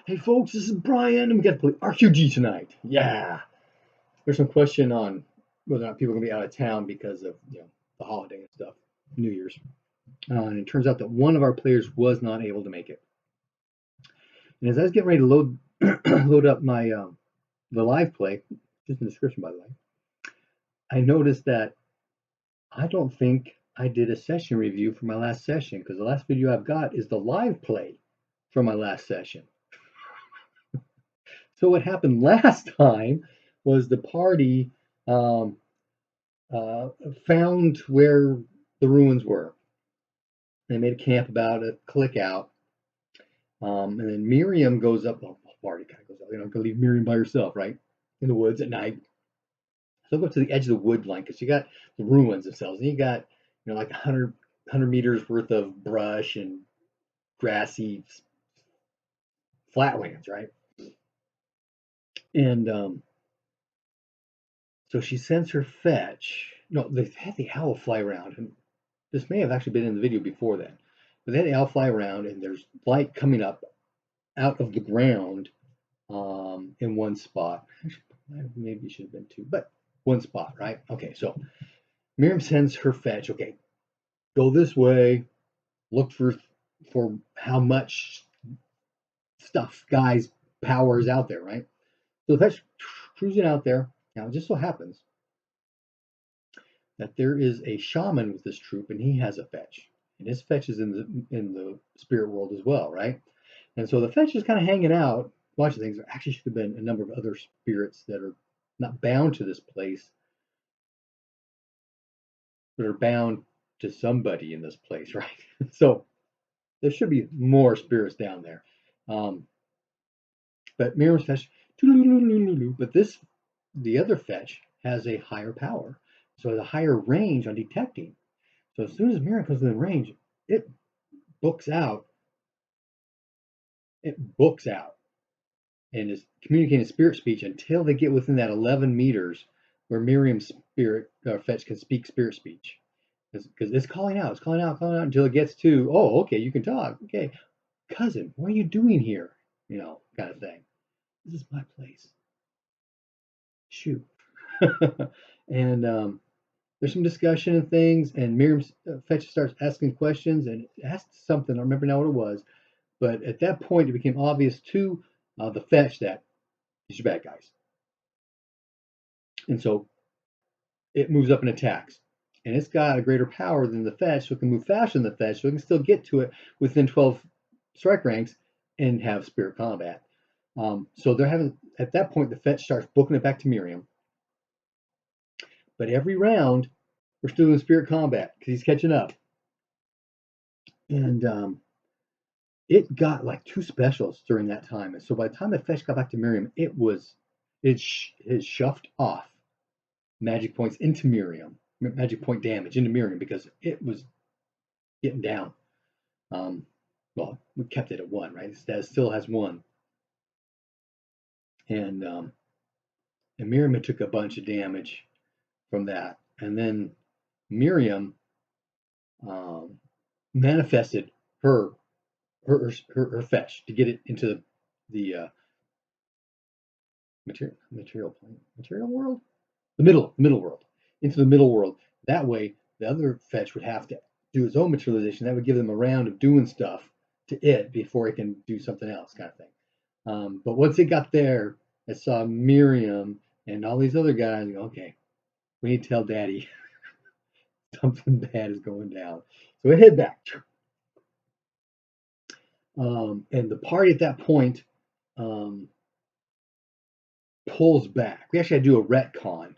Hey folks, this is Brian, and we got to play RQG tonight. Yeah. There's some question on whether or not people are gonna be out of town because of the holiday and stuff, New Year's. And it turns out that one of our players was not able to make it. And as I was getting ready to load load up my the live play, just in the description by the way, I noticed that I don't think I did a session review for my last session because the last video I've got is the live play from my last session. So what happened last time was the party um, found where the ruins were. They made a camp about it, click out, and then Miriam goes up. Well, the party kind of goes up. They're not going to leave Miriam by herself, right, in the woods at night. So go to the edge of the wood line because you got the ruins themselves, and you got like 100 meters worth of brush and grassy flatlands, right? And so she sends her fetch. No, they had the owl fly around, and this may have actually been in the video before then. But they had the owl fly around, and there's light coming up out of the ground in one spot. Maybe it should have been two, but one spot, right? Okay, so Miriam sends her fetch. Okay, go this way. Look for how much stuff, guys, power is out there, right? So the fetch cruising out there. Now, it just so happens that there is a shaman with this troop, and he has a fetch, and his fetch is in the spirit world as well, right? And so the fetch is kind of hanging out, watching things. There actually should have been a number of other spirits that are not bound to this place, but are bound to somebody in this place, right? So there should be more spirits down there. But Miriam's fetch, but the other fetch has a higher power, so it has a higher range on detecting. So as soon as Miriam comes within range, it books out. It books out and is communicating spirit speech until they get within that 11 meters where Miriam's spirit fetch can speak spirit speech. Because it's calling out, calling out until it gets to, oh, okay, you can talk. Okay, cousin, what are you doing here? Kind of thing. This is my place. Shoot. And there's some discussion and things, and Miriam's fetch starts asking questions and asked something. I don't remember now what it was, but at that point, it became obvious to the fetch that these are bad guys. And so it moves up and attacks. And it's got a greater power than the fetch, so it can move faster than the fetch, so it can still get to it within 12 strike ranks and have spirit combat. So they're having, at that point, the fetch starts booking it back to Miriam. But every round, we're still in spirit combat because he's catching up. And it got like 2 specials during that time. And so by the time the fetch got back to Miriam, it shoved off magic points into Miriam, magic point damage into Miriam because it was getting down. Well, we kept it at 1, right? It still has 1. And Miriam took a bunch of damage from that. And then Miriam manifested her fetch to get it into the material world, the middle world, into the middle world. That way, the other fetch would have to do his own materialization. That would give them a round of doing stuff to it before it can do something else, kind of thing. But once it got there, it saw Miriam and all these other guys. Go, okay, we need to tell Daddy something bad is going down. So it hid back. And the party at that point pulls back. We actually had to do a retcon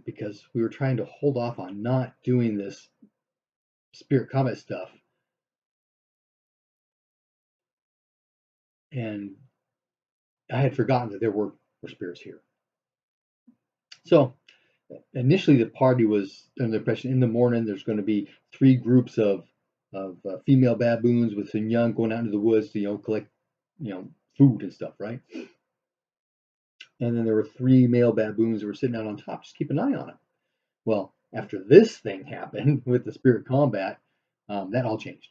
because we were trying to hold off on not doing this spirit combat stuff. And I had forgotten that there were spirits here. So initially the party was under the impression in the morning there's going to be 3 groups of female baboons with some young going out into the woods to collect food and stuff, right? And then there were 3 male baboons that were sitting out on top, just keep an eye on them. Well, after this thing happened with the spirit combat, that all changed.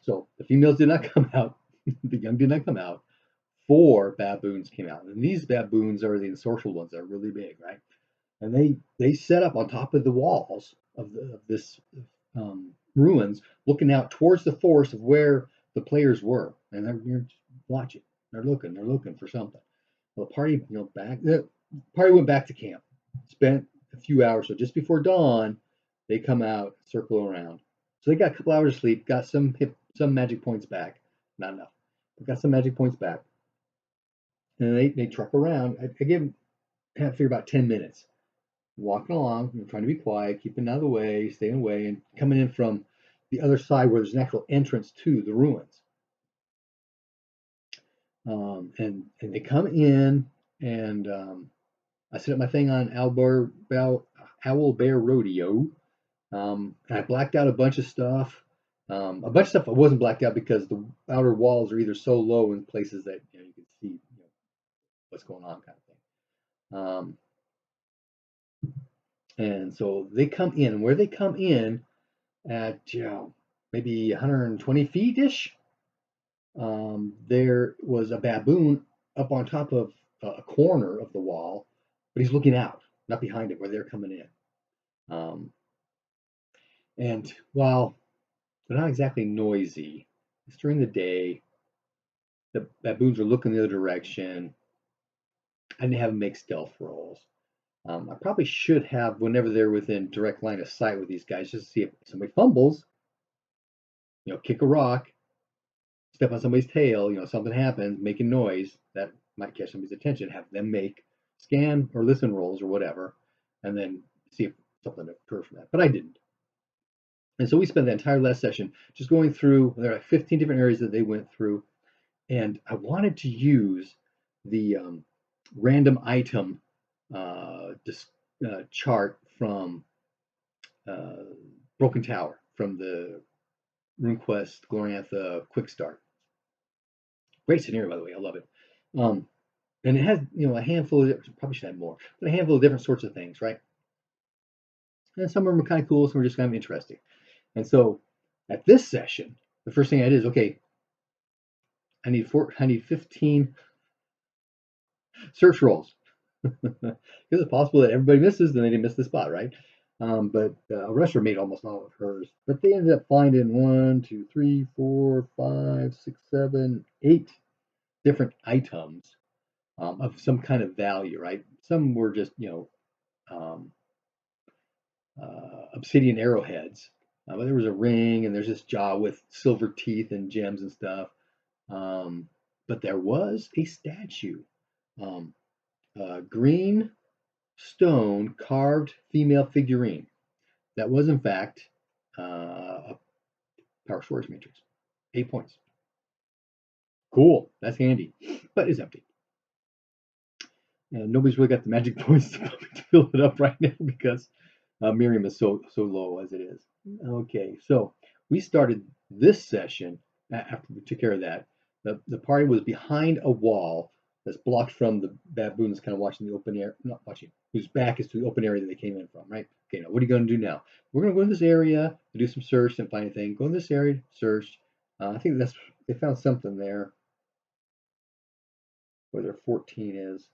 So the females did not come out, the young did not come out. 4 baboons came out. And these baboons are the ensorcelled ones that are really big, right? And they set up on top of the walls of this ruins, looking out towards the forest of where the players were, and they're watching. They're looking for something. Well, the party, the party went back to camp, spent a few hours. So just before dawn, they come out, circle around. So they got a couple hours of sleep, got some magic points back. Not enough. They got some magic points back, and they truck around. I give them, I figure about 10 minutes walking along, trying to be quiet, keeping out of the way, staying away, and coming in from the other side where there's an actual entrance to the ruins. And they come in, and I set up my thing on Owl Bear Rodeo, and I blacked out a bunch of stuff. A bunch of stuff I wasn't blacked out because the outer walls are either so low in places that you can see what's going on, kind of thing. And so they come in, and where they come in at maybe 120 feet ish, there was a baboon up on top of a corner of the wall, but he's looking out, not behind it where they're coming in. And while they're not exactly noisy, it's during the day. The baboons are looking the other direction. I didn't have them make stealth rolls. I probably should have whenever they're within direct line of sight with these guys, just to see if somebody fumbles, kick a rock, step on somebody's tail, something happens, making noise that might catch somebody's attention, have them make scan or listen rolls or whatever, and then see if something occurs from that. But I didn't. And so we spent the entire last session just going through, there are like 15 different areas that they went through, and I wanted to use the random item chart from Broken Tower, from the Runequest Glorantha Quick Start. Great scenario, by the way. I love it. And it has, a handful of, probably should have more, but a handful of different sorts of things, right? And some of them are kind of cool, some are just kind of interesting. And so at this session, the first thing I did is, okay, I need 15 search rolls. Because it's possible that everybody misses, then they didn't miss the spot, right? But Rusher made almost all of hers. But they ended up finding 1, 2, 3, 4, 5, 6, 7, 8 different items of some kind of value, right? Some were just, obsidian arrowheads. But there was a ring, and there's this jaw with silver teeth and gems and stuff. But there was a statue, green stone carved female figurine that was in fact a power storage matrix. 8 points. Cool, that's handy, but it's empty. And nobody's really got the magic points to fill it up right now because Miriam is so low as it is. Okay, so we started this session after we took care of that. The party was behind a wall that's blocked from the baboons, kind of watching the open air, not watching, whose back is to the open area that they came in from, right? Okay, now what are you going to do now? We're going to go in this area, do some search, and find anything. Go in this area, search. I think they found something there where their 14 is.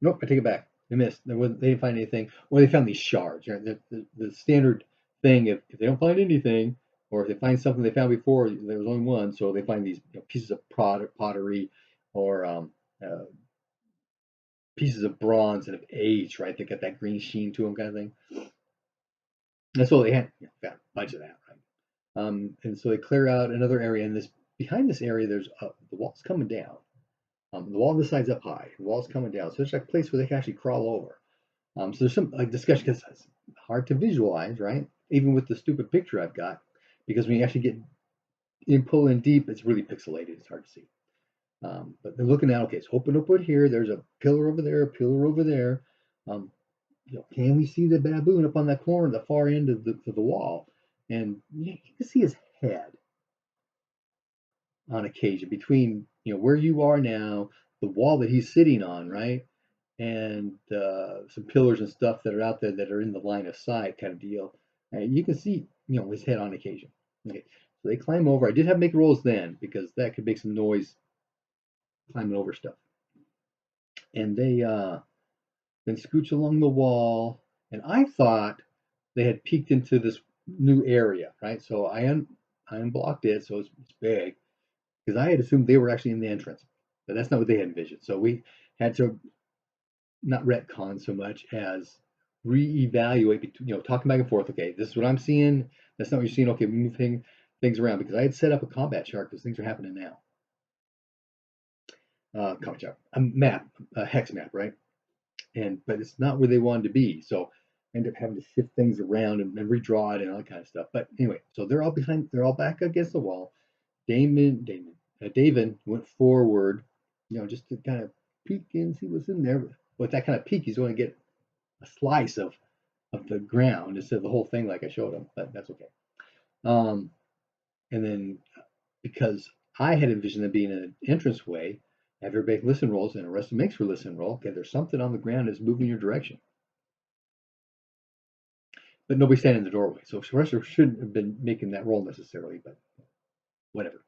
Nope, I take it back. They missed. They didn't find anything. Or they found these shards. Right? The standard thing, if they don't find anything, or if they find something they found before, there was only one, so they find these pieces of pottery or pieces of bronze that have aged, right? They got that green sheen to them, kind of thing. And so they had found a bunch of that, right? And so they clear out another area, and behind this area, there's the wall's coming down. The wall on this side's up high. The wall's coming down, so there's like a place where they can actually crawl over. So there's some discussion because it's hard to visualize, right? Even with the stupid picture I've got, because when you actually get pull in deep, it's really pixelated. It's hard to see. But they're looking at, okay, it's open up here. There's a pillar over there, a pillar over there. Can we see the baboon up on that corner, the far end of the wall? And you can see his head on occasion between where you are now, the wall that he's sitting on, right? And some pillars and stuff that are out there that are in the line of sight kind of deal. And you can see, his head on occasion. Okay, So they climb over. I did have to make rolls then because that could make some noise climbing over stuff. And they then scooch along the wall. And I thought they had peeked into this new area, right? So I unblocked it, so it's big, because I had assumed they were actually in the entrance, but that's not what they had envisioned. So we had to not retcon so much as reevaluate, talking back and forth. Okay, this is what I'm seeing. That's not what you're seeing. Okay, moving things around because I had set up a combat chart because things are happening now. Combat chart, a map, a hex map, right? But it's not where they wanted to be. So I ended up having to shift things around and redraw it and all that kind of stuff. But anyway, so they're all back against the wall. David went forward, just to kind of peek and see what's in there. With that kind of peek, he's going to get a slice of the ground instead of the whole thing like I showed him, but that's okay. And then because I had envisioned them being an entranceway, have everybody listen rolls and the rest makes for listen roll. Okay, there's something on the ground that's moving your direction. But nobody's standing in the doorway. So Surrender shouldn't have been making that roll necessarily, but whatever.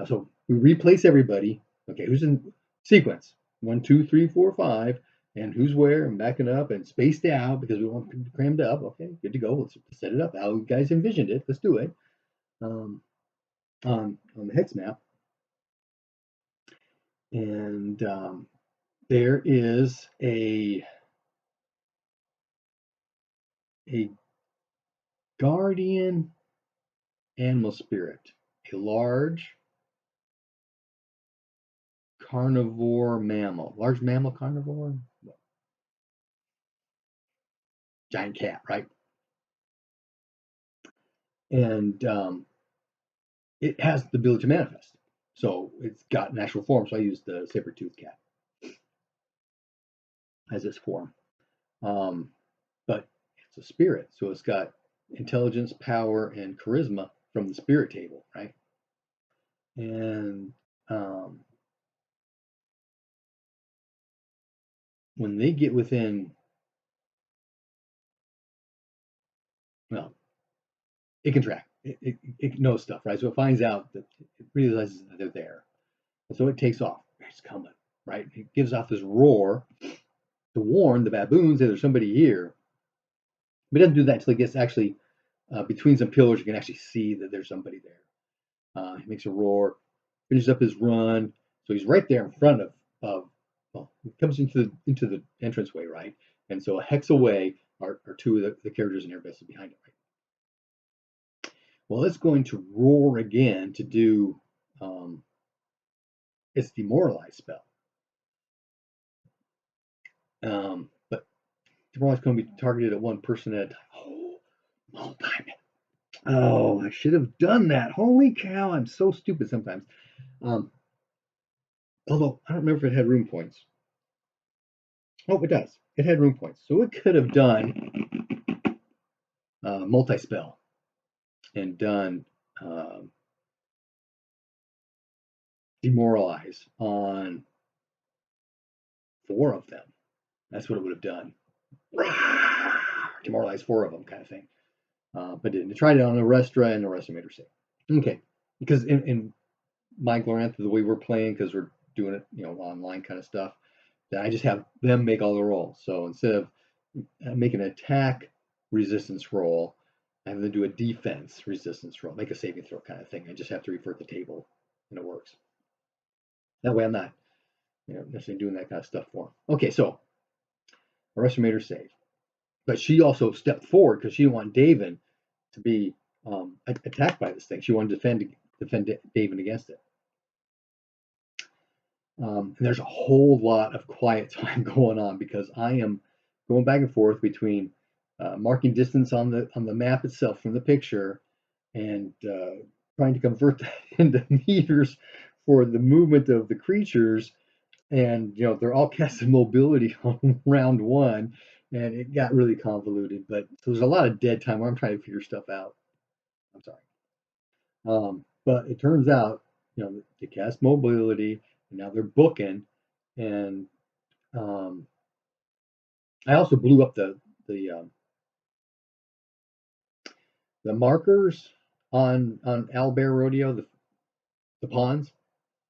So we replace everybody. Okay, who's in sequence? 1, 2, 3, 4, 5, and who's where, and backing up and spaced out because we want them crammed up. Okay, good to go. Let's set it up. How you guys envisioned it. Let's do it. On the hex map, and there is a guardian animal spirit, a large carnivore mammal, large mammal carnivore, giant cat, right? And it has the ability to manifest. So it's got natural form. So I used the saber-toothed cat as its form. But it's a spirit. So it's got intelligence, power, and charisma from the spirit table, right? And when they get within, well, it can track. It knows stuff, right? So it finds out that it realizes that they're there. And so it takes off. It's coming, right? It gives off this roar to warn the baboons that there's somebody here. But it doesn't do that until it gets actually between some pillars. You can actually see that there's somebody there. He makes a roar, finishes up his run. So he's right there in front of well, he comes into the entranceway, right? And so a hex away are two of the characters in Airbus behind it, right? Well, it's going to roar again to do its demoralize spell. But demoralize going to be targeted at one person at a time. Oh, oh, I should have done that. Holy cow, I'm so stupid sometimes. Although I don't remember if it had room points. Oh, it does. It had room points. So it could have done multi-spell and done demoralize on 4 of them. That's what it would have done. Demoralize 4 of them, kind of thing. But didn't. It tried it on a Restra, and the Restra made her sick. Okay, because in my Glorantha, the way we're playing, because we're doing it, online kind of stuff, that I just have them make all the rolls. So instead of making an attack resistance roll, I have them do a defense resistance roll, make a saving throw kind of thing. I just have to refer to the table, and it works. That way, I'm not, necessarily doing that kind of stuff for them. Okay, so Arrestor made her save, but she also stepped forward because she didn't want David to be attacked by this thing. She wanted to defend David against it. And there's a whole lot of quiet time going on because I am going back and forth between marking distance on the map itself from the picture and trying to convert that into meters for the movement of the creatures. And they're all casting mobility on round 1, and it got really convoluted. But so there's a lot of dead time where I'm trying to figure stuff out. I'm sorry. But it turns out, they cast mobility, and now they're booking. And I also blew up the markers on Owlbear Rodeo, the ponds.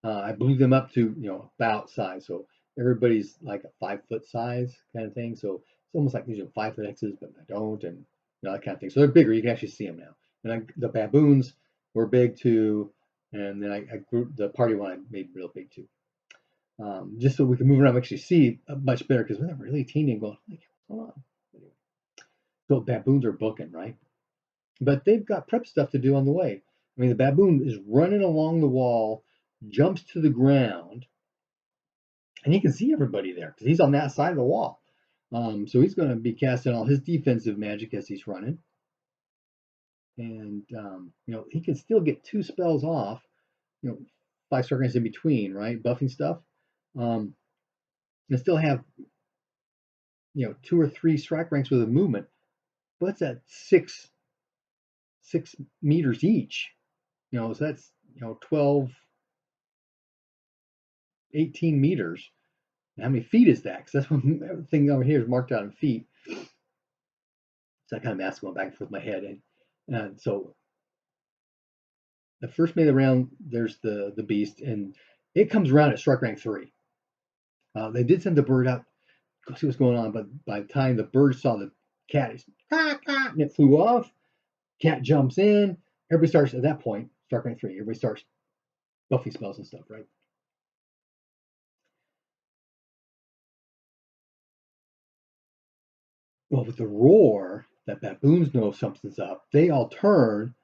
I blew them up to about size, so everybody's like a 5 foot size kind of thing. So it's almost like these are 5 foot X's, but I don't, and that kind of thing. So they're bigger. You can actually see them now. And the baboons were big too, and then I grew the party one I made real big too, just so we can move around and actually see much better because we're really teeny and going like, what's going on? Anyway, so baboons are booking, right? But they've got prep stuff to do on the way. I mean, the baboon is running along the wall, jumps to the ground, and he can see everybody there because he's on that side of the wall. So he's going to be casting all his defensive magic as he's running, and he can still get 2 spells off. 5 strike ranks in between, right? Buffing stuff, and still have 2 or 3 strike ranks with a movement, but it's at 6 meters each. So that's 12, 18 meters. And how many feet is that? Because that's one everything over here is marked out in feet. So I kind of mask going back and forth in my head, and so the first melee round, there's the beast, and it comes around at strike rank 3. They did send the bird out to see what's going on, but by the time the bird saw the cat, it's and it flew off. Cat jumps in. Everybody starts at that point, strike rank 3. Everybody starts buffing spells and stuff, right? Well, with the roar that baboons know something's up, they all turn.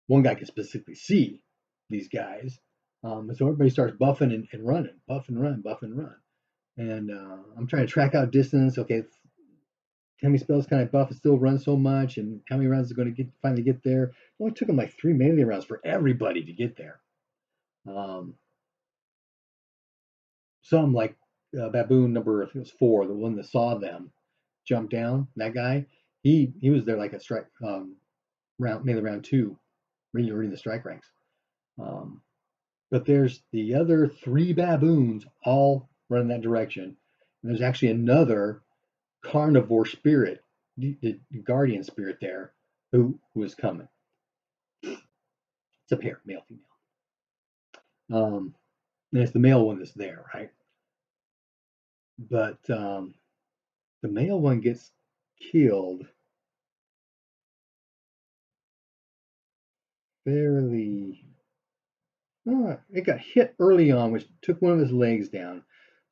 One guy can specifically see these guys, and so everybody starts buffing and running, buff and run, buff and run. And I'm trying to track out distance. Okay, how many spells can I buff and still run so much, and how many rounds is it going to finally get there? It only took them like 3 melee rounds for everybody to get there. Some like baboon number, I think it was 4, the one that saw them jump down. That guy, he was there like a strike melee round 2, reading the strike ranks. But there's the other 3 baboons all running that direction. And there's actually another carnivore spirit, the guardian spirit there, who is coming. It's a pair, male, female. And it's the male one that's there, right? But the male one gets killed fairly. It got hit early on, which took one of his legs down.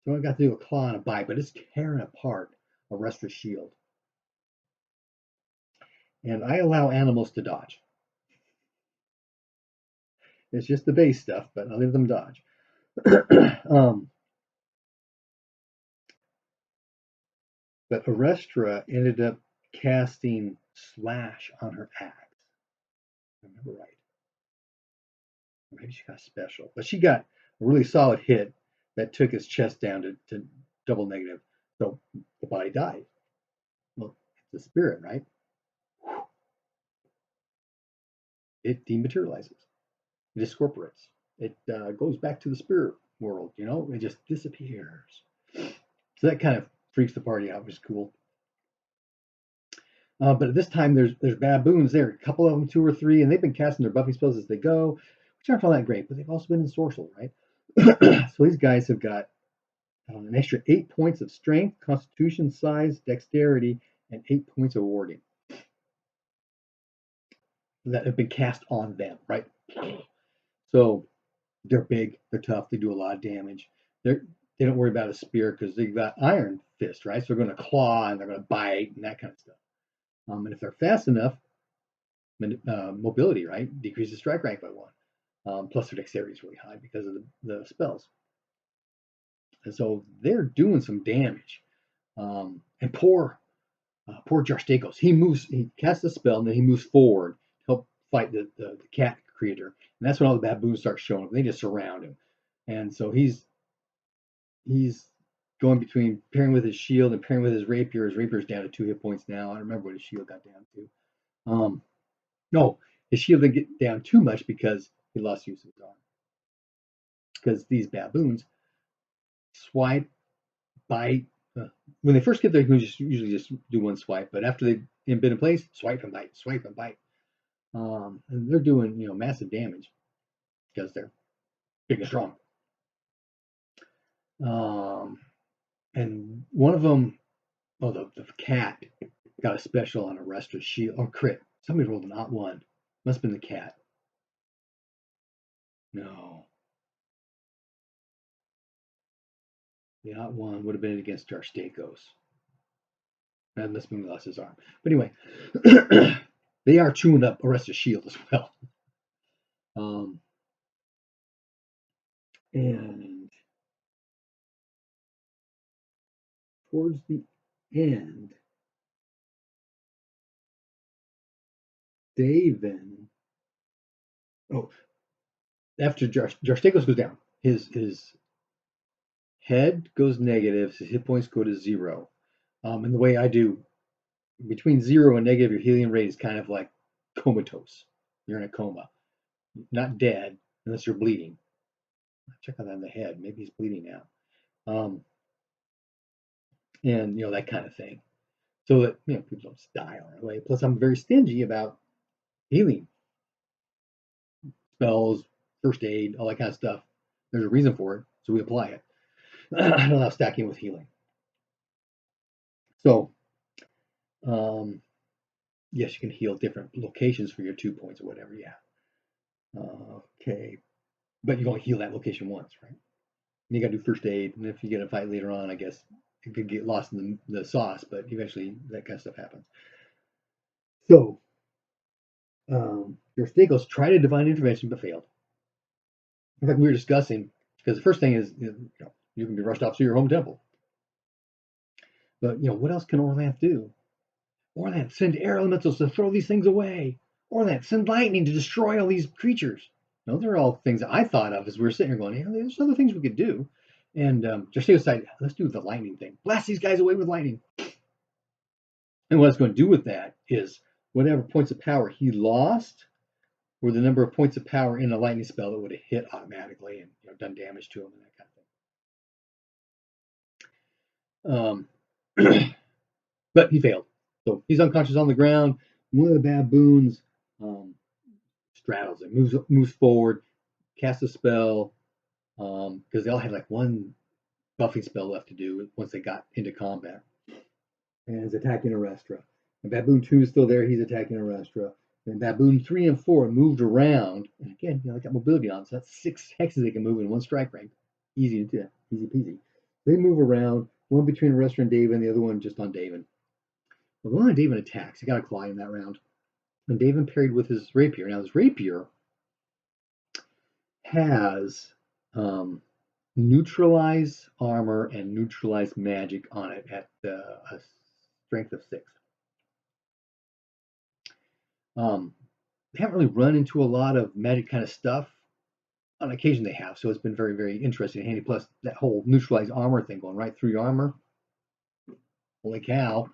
So it got to do a claw and a bite, but it's tearing apart a Restra's shield. And I allow animals to dodge. It's just the base stuff, but I leave them dodge. But Arestra ended up casting Slash on her axe. If I remember right. Maybe she got special. But she got a really solid hit that took his chest down to double negative. So the body died. Well, it's the spirit, right? It dematerializes. It discorporates. It goes back to the spirit world, it just disappears. So that kind of freaks the party out, which is cool. But at this time, there's baboons there, a couple of them, 2 or 3, and they've been casting their buffing spells as they go, which aren't all that great, but they've also been ensorcelled, right? So these guys have got an extra 8 points of strength, constitution, size, dexterity, and 8 points of warding that have been cast on them, right? So they're big, they're tough, they do a lot of damage. They don't worry about a spear because they've got iron fist, right? So they're going to claw and they're going to bite and that kind of stuff. And if they're fast enough, mobility, right, decreases strike rank by 1. Plus their dexterity is really high because of the spells. And so they're doing some damage. And poor Jarstakos, he casts a spell and then he moves forward to help fight the cat creator. And that's when all the baboons start showing up. They just surround him. And so he's going between pairing with his shield and pairing with his rapier. His rapier's down to 2 hit points now. I don't remember what his shield got down to. No, his shield didn't get down too much because he lost use of his arm. Because these baboons swipe, bite. When they first get there, you can usually just do one swipe. But after they've been in place, swipe and bite, swipe and bite. And they're doing, massive damage because they're big and strong. And one of them, the cat got a special on a Restra shield or crit. Somebody rolled not one. Must have been the cat. No. The not one would have been against Jarstakos. That must have been lost his arm. But anyway, they are chewing up Arrested Shield as well. And towards the end, Daven. Oh, after Jarstakos goes down, his head goes negative, his hit points go to 0. And the way I do, between 0 and negative, your healing rate is kind of like comatose. You're in a coma, not dead unless you're bleeding. Check on that in the head. Maybe he's bleeding now. And that kind of thing. So that people don't die on their way. Plus, I'm very stingy about healing spells, first aid, all that kind of stuff. There's a reason for it, so we apply it. I don't allow stacking with healing. So, yes, you can heal different locations for your 2 points or whatever. Yeah. Okay, but you only heal that location once, right? And you got to do first aid, and if you get a fight later on, I guess it could get lost in the sauce, but eventually that kind of stuff happens. So, your Stakos tried a divine intervention but failed. In fact, we were discussing, because the first thing is you can be rushed off to your home temple. But what else can Orlanth do? Orlanth, send air elementals to throw these things away. Orlanth, send lightning to destroy all these creatures. Those are all things that I thought of as we were sitting here going, there's other things we could do. And Jarstakos decided, let's do the lightning thing. Blast these guys away with lightning. And what it's going to do with that is whatever points of power he lost were the number of points of power in a lightning spell that would have hit automatically and done damage to him and that kind of thing. But he failed. So he's unconscious on the ground. One of the baboons straddles it, moves forward, casts a spell, because they all had like one buffing spell left to do once they got into combat. And is attacking Arestra. And Baboon 2 is still there, he's attacking Arestra. And Baboon 3 and 4 moved around. And again, they got mobility on, so that's 6 hexes they can move in one strike rank. Easy peasy. They move around, one between Arestra and Daven, the other one just on Daven. Well, the one on Daven attacks. He got a claw in that round. And Daven parried with his rapier. Now, his rapier has neutralize armor and neutralize magic on it at a strength of 6. They haven't really run into a lot of magic kind of stuff. On occasion they have, so it's been very, very interesting and handy. Plus, that whole neutralize armor thing going right through your armor. Holy cow.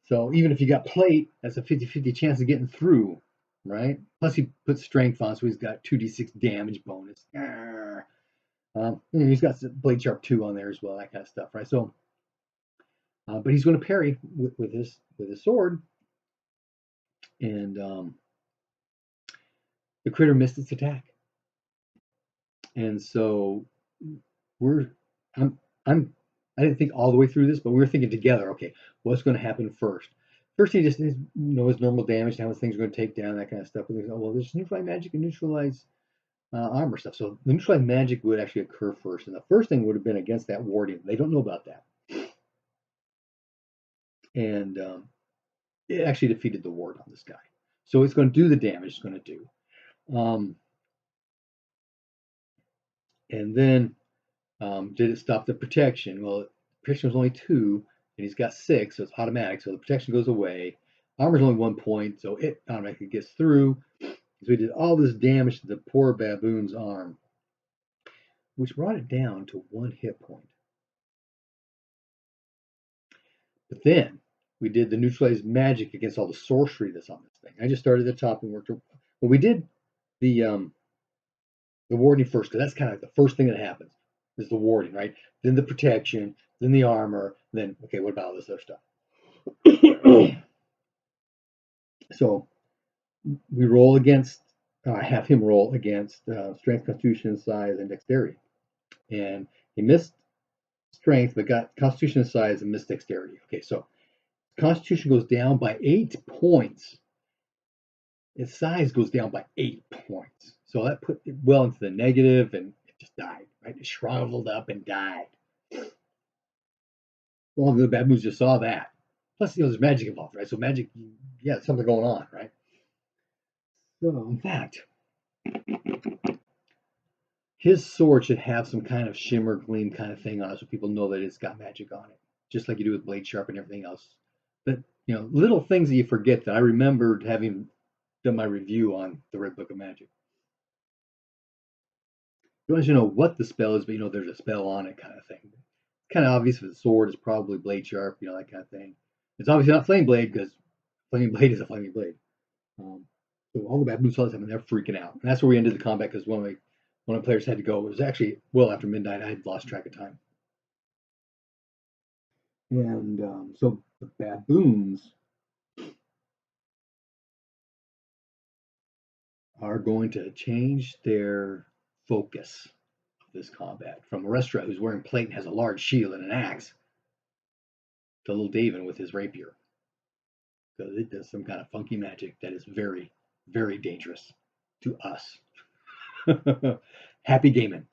So even if you got plate, that's a 50-50 chance of getting through, right? Plus he puts strength on, so he's got 2d6 damage bonus. He's got blade sharp 2 on there as well, that kind of stuff, right? So, but he's going to parry with his sword, and the critter missed its attack, and so I didn't think all the way through this, but we were thinking together, okay, what's going to happen first? First, he just his normal damage, how things are going to take down, that kind of stuff. And there's neutralize magic and neutralize armor stuff. So the neutralize magic would actually occur first, and the first thing would have been against that warding. They don't know about that, and it actually defeated the ward on this guy. So it's going to do the damage it's going to do. And then did it stop the protection? Well, protection was only 2, and he's got 6, so it's automatic. So the protection goes away. Armor's only 1 point, so it automatically gets through. So we did all this damage to the poor baboon's arm, which brought it down to 1 hit point. But then we did the neutralized magic against all the sorcery that's on this thing. I just started at the top and worked. Well, we did the warding first, because that's kind of like the first thing that happens is the warding, right? Then the protection, then the armor, then okay, what about all this other stuff? So we roll against. I have him roll against strength, constitution, size, and dexterity, and he missed strength, but got constitution, size, and missed dexterity. Okay, so constitution goes down by 8 points. Its size goes down by 8 points. So that put it well into the negative, and it just died. Right, it shriveled up and died. Well, the baboons just saw that. Plus, there's magic involved, right? So magic, yeah, something going on, right? So, in fact, his sword should have some kind of shimmer, gleam kind of thing on it, so people know that it's got magic on it, just like you do with blade sharp and everything else. But little things that you forget that I remembered having done my review on the Red Book of Magic. You want to know what the spell is, but there's a spell on it, kind of thing. It's kind of obvious if the sword is probably blade sharp, that kind of thing. It's obviously not flame blade because flaming blade is a flaming blade. So all the baboons saw this and they're freaking out. And that's where we ended the combat because one of the players had to go. It was actually well after midnight. I had lost track of time. And so the baboons are going to change their focus of this combat from Restra, who's wearing plate and has a large shield and an axe, to little David with his rapier. So it does some kind of funky magic that is very, very dangerous to us. Happy gaming.